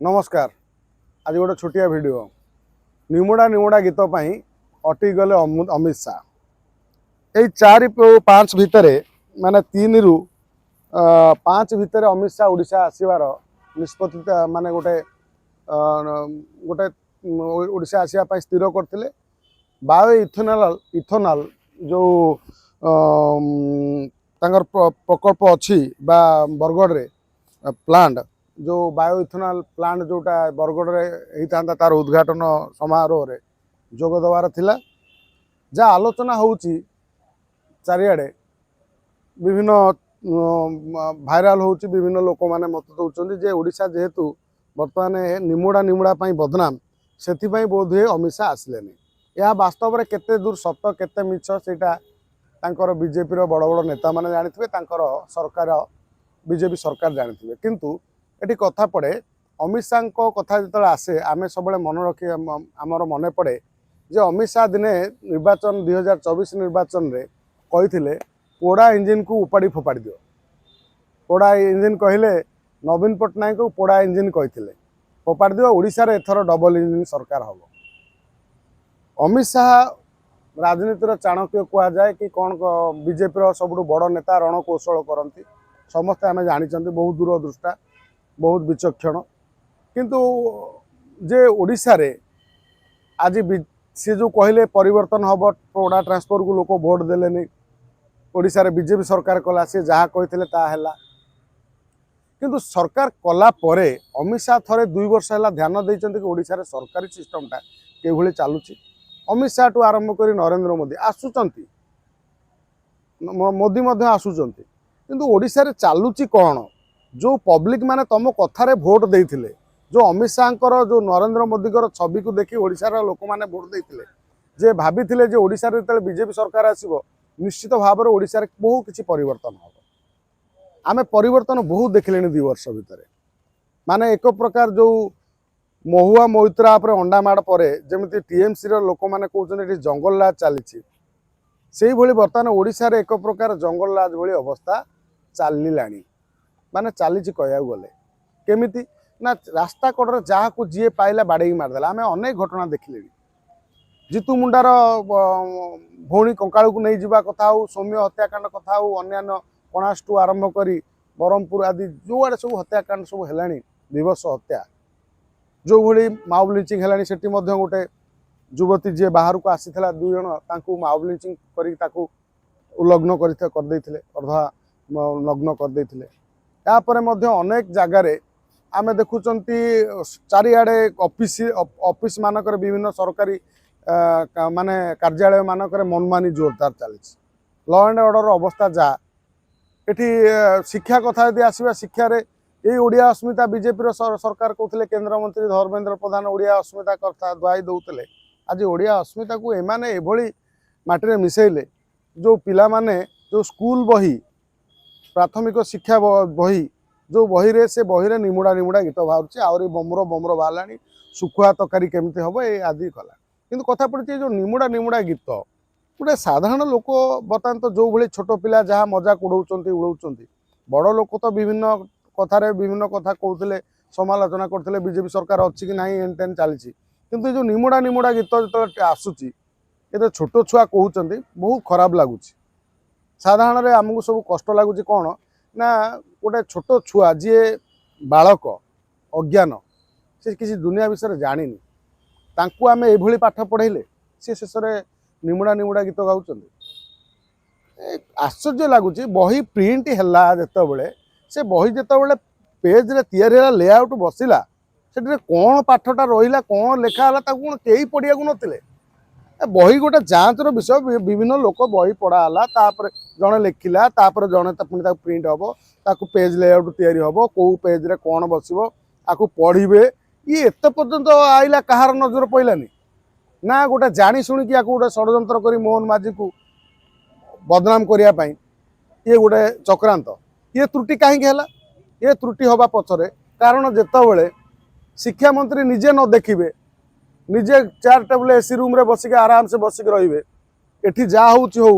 नमस्कार। आज गोटे छोटिया वीडियो निमुड़ा निमुड़ा गीत पाई अटकी गले अमित शाह। यही 4-5 भितर माने 3 ରୁ 5 भितर अमित शाह ओडिशा आसबार निष्पत्ति माने गोटे गोटे ओडिशा आसवाई स्थिर करते। बायो इथेनॉल जो प्रकल्प अच्छी बरगढ़ रे प्लांट जो बायो इथेनॉल प्लांट जोटा बरगढ़ रे होता तार उद्घाटन समारोह रे जोग देवार थिला। जहाँ आलोचना होउची चारिआडे विभिन्न भाइराल होउची, विभिन्न लोक माने मत दउचंदी जे ओडिशा जेहेतु वर्तमान निमुड़ा निमुड़ा पाई बदनाम सेथिपाई बोध हुए अमित शाह आसलेनी। यह वास्तव में केते दूर सत केते मिछ सेटा तांकर बीजेपी रो बड़ बड़ नेता माने जानिथिबे, तांकर सरकार बीजेपी सरकार जानिथिबे। किंतु एटी कथा पड़े अमित शाह को कथा जो आसे आमे सब मन रखी आमर मन पड़े जे अमित शाह दिने निर्वाचन 2024 निर्वाचन रे कही पोड़ा इंजिन को उपाड़ी फोपाड़ी दियो। पोड़ा इंजिन कहले नवीन पट्टनायक को पोड़ा इंजिन कही फोपाड़ी दियो, ओडिशा रे एथर डबल इंजिन सरकार हम। अमित शाह राजनीतिर चाणक्य कह जाए कि कौन बीजेपी सबुठ बड़ नेता रणकौशल करती समस्ते आम जानी, बहुत दूरदृष्टा बहुत विचक्षण। किंतु जे ओडिशा रे आज सी जो कहले परिवर्तन हम पोड़ा ट्रांसफर को लोक भोट देलेनी, ओडिशा रे बीजेपी सरकार कला सी जहाँ कहते ताला। किंतु सरकार कला परे अमित शाह थरे 2 वर्ष है ध्यान देते कि ओडिशा रे सरकारी सिस्टमटा के चलुची। अमित शाह टू आरंभ कर नरेंद्र मोदी आसुचंती, मोदी आसुचंती, किंतु ओडिशा रे चलुची कौन जो पब्लिक माने तुम कथारे भोट देते, जो अमित शाह जो नरेंद्र मोदी छवि को देखी ओडिशा लोक मैंने भोट देते, जे भाभी जे ओडिशा रे जेतेबेले बीजेपी सरकार आसीबो निश्चित भाव में ओडिशा रे बहुत किछि परिवर्तन हम। आमे परिवर्तन बहुत देखले 2 वर्ष भितर माने एक प्रकार जो महुआ मैत्रा पर अंडा माड़ पर जमी टीएमसी लोक मैंने कहते जंगल राज चली से भली बर्तमान ओडिशा रे एक प्रकार जंगल राज भली अवस्था चलिलानी। माने चली कहया गले केमिति ना रास्ता कड़े जहाँ को जी पाइला बाड़े मारदेला। आम अनेक घटना देखिले, जीतू मुंडार भौणी कंकाल को नहीं जावा कथा हो, सौम्य हत्याकांड कथा हो, अन्य कणास टू आरंभ कर ब्रह्मपुर आदि जो आड़े सब हत्याकांड सब है, विभत्स हत्या जो भली माओ ब्लिचिंग है गोटे युवती जी बाहर को आसी 2 जन माओ ब्लिचिंग कर उल्लग्न करदे अर्धा लग्न करदे। यापर अनेक जगार आम देखुं चारिआडे ऑफिस मानक विभिन्न सरकारी माने कार्यालय मानक मनमानी जोरदार चली। लॉ एंड ऑर्डर अवस्था जा एठी शिक्षा कथा यदि आसवा शिक्षा रे यही ओडिया अस्मिता बीजेपी सरकार कहते केंद्र मंत्री धर्मेंद्र प्रधान ओडिया अस्मिता कथा दुआई दौले। आज ओडिया अस्मिता को एमाने एभली माटी मिसेले जो पिला माने जो स्कूल बही प्राथमिक शिक्षा बही जो बही रे से बही रे निमुड़ा निमुड़ा गीत बाहर आहरी बमर बमर बाहला सुखुआ तकारी केमती हम ये आदि कला। किंतु कथा पड़ी जो निमुड़ा निमुड़ा गीत गोटे साधारण लोक बर्तमान तो जो भाई छोट पिला जहाँ मजाक उड़ाऊँ बड़ लोक तो विभिन्न कथार विभिन्न कथा कहते समालोचना करते बीजेपी सरकार अच्छी कि नहीं एन तेन चली। किंतु जो निमुड़ा निमुड़ा गीत जो आसूची ये छोट छुआ कहते बहुत खराब लगुच। साधारण आमको सब कष्ट लगुच कौन ना गोटे छोट छुआ जी बालक अज्ञान से किसी दुनिया विषय जानी तांकु आमे एभली पाठ पढ़ेले सी शेष में निमुड़ा निमुड़ा गीत गाउछन। आश्चर्य लगुच बही प्रिंट है जिते से बही जिते पेज रे तैयारी लेआउट बसिला से कौन पाठटा रहा कौन लिखाला कौन कई पढ़िया नथिले। बही गोटे जांचर विषय विभिन्न लोक बही पढ़ाला जड़े लिखिला जड़े पुणी प्रिंट हम ताकू पेज लेआउट तैयारी हम कौ पेज रे कौन बसो आपको पढ़े ये एत पर्यंत आइला कहार नजर पड़ानी ना गोटे जानी शुणिकी या गोटे षड्यंत्र कर मोहन माझी को बदनाम करने ये गोटे चक्रांत। ये त्रुटि कहीं ये त्रुटि हवा पछरे कारण जितेबले शिक्षा मंत्री निजे न देखिए निजे 4 टेबल एसी रूम रे बसिक आराम से बसिक रे एठी जा हो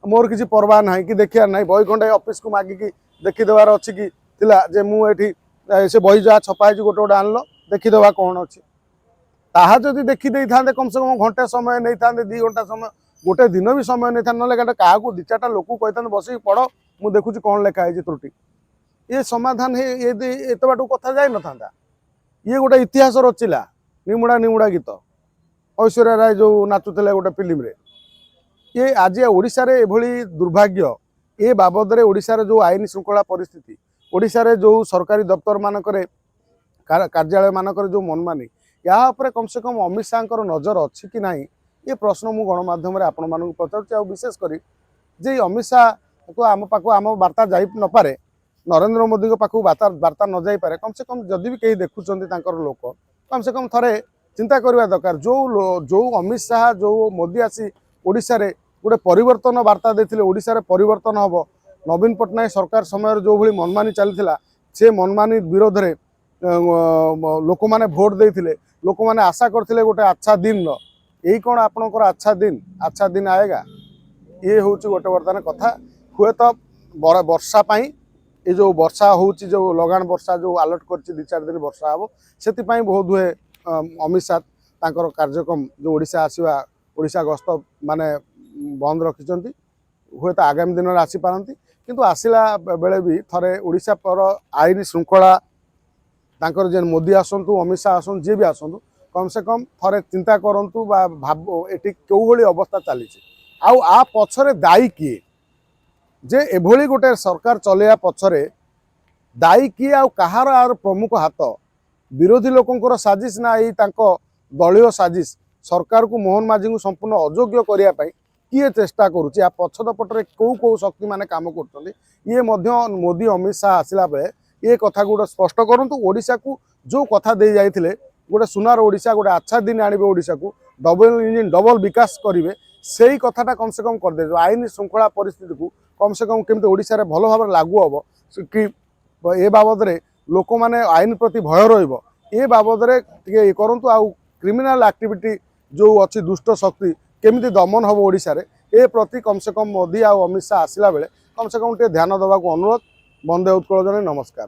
मोर किसी परवाह ना कि देखिया ना बही खंडे ऑफिस को मागिकी देखीदेवार अच्छी कि जे मुझे से बही जहाँ छपा गोटे गोटे आनल देखीदेवा कौन अच्छी ताहा जदि देखी था कम से कम घंटे समय नहीं था 2 घंटा समय गोटे दिन भी समय नहीं था ना क्या दि चार्टा लोक कही बस पढ़ मुझे देखुची कौन लिखाई त्रुटि ये समाधान ये एत बाट कथा जाई न था ये गोटे इतिहास रचिला निमुड़ा निमुड़ा गीत ऐश्वर्या राय जो नाचुले गोटे फिल्म रे ये आज ओडिशा रे एभली दुर्भाग्य ए बाबद रे ओडिशा रे जो आईन श्रृंखला परिस्थिति ओडिशा रे जो सरकारी दफ्तर मानक कार्यालय मानक जो मनमानी या कम से कम अमित शाह नजर अच्छी कि नहीं ये प्रश्न मु गणमाध्यम आपण मानक पचार विशेषकर जे अमित शाह को आम पाक आम वार्ता जा न पारे नरेंद्र मोदी पाखु वार्ता न जाई पारे कम से कम जदि भी कहीं देखुं लोक कम से कम थरे चिंता करवा दरकार जो अमित शाह जो मोदी आसी ओडिशा रे गोटे परिवर्तन वार्ता देते ओडिशा रे परिवर्तन हम नवीन पट्टनायक सरकार समय जो भली मनमानी चलता से मनमानी विरोध में लोक मैंने भोट देते लोक मैंने आशा करते गोटे अच्छा दिन यही कौन आपणकर अच्छा दिन आएगा ये हूँ गोटे बर्तमान कथा हुए तो वर्षा ये जो वर्षा हो जो लगान वर्षा जो अलर्ट कर 2-4 दिन वर्षा हम से बहुत हुए अमित शाह तांकर कार्यक्रम जो ओडिशा आसवा ओडिशा गस्त माने बंद रखिंट हुए तो आगामी दिन में आसीपारती किंतु आसला बेले भी थरे ओडिशा पर आईन श्रृंखला तांकर जेन मोदी आसतु अमित शाह आसतु जी भी आसतु कम से कम थरे चिंता करंतु बा भाव एटी क्यों भली अवस्था चली आ पछरे दायी किए जे एभली गोटे सरकार चलैया पछरे दायी किए आ कहार आर प्रमुख हाथ विरोधी लोकंकर साजिश ना यही दलीय साजिश सरकार को मोहन माझी को संपूर्ण अयोग्य करने किए चेष्टा करुच्ची या पछदपटे कौ कौ शक्ति माने काम कर ये मोदी अमित शाह आसला बेले ये कथा गोटे स्पष्ट करूँ ओडिशा को जो कथा दे जाइए गोटे सुनार ओडिशा गोटे अच्छा दिन आने ओडिशा को डबल इंजिन डबल विकास करेंगे से ही कथाटा कम से कम करदे आईन श्रृंखला परिस्थिति को कम से कम केमती ओडिशा रे भल भाव लागू हम कि ए बाबद रे लोक माने आईन प्रति भय रहिबो ए बाबद रे टिके करंतु आ क्रिमिनल एक्टिविटी जो अच्छी दुष्ट शक्ति केमती दमन हम ओडिशा रे ए प्रति कम से कम मोदी आ अमित शाह आसला बेले कम से कम टे ध्यान देवा को अनुरोध। वंदे उत्कल जन नमस्कार।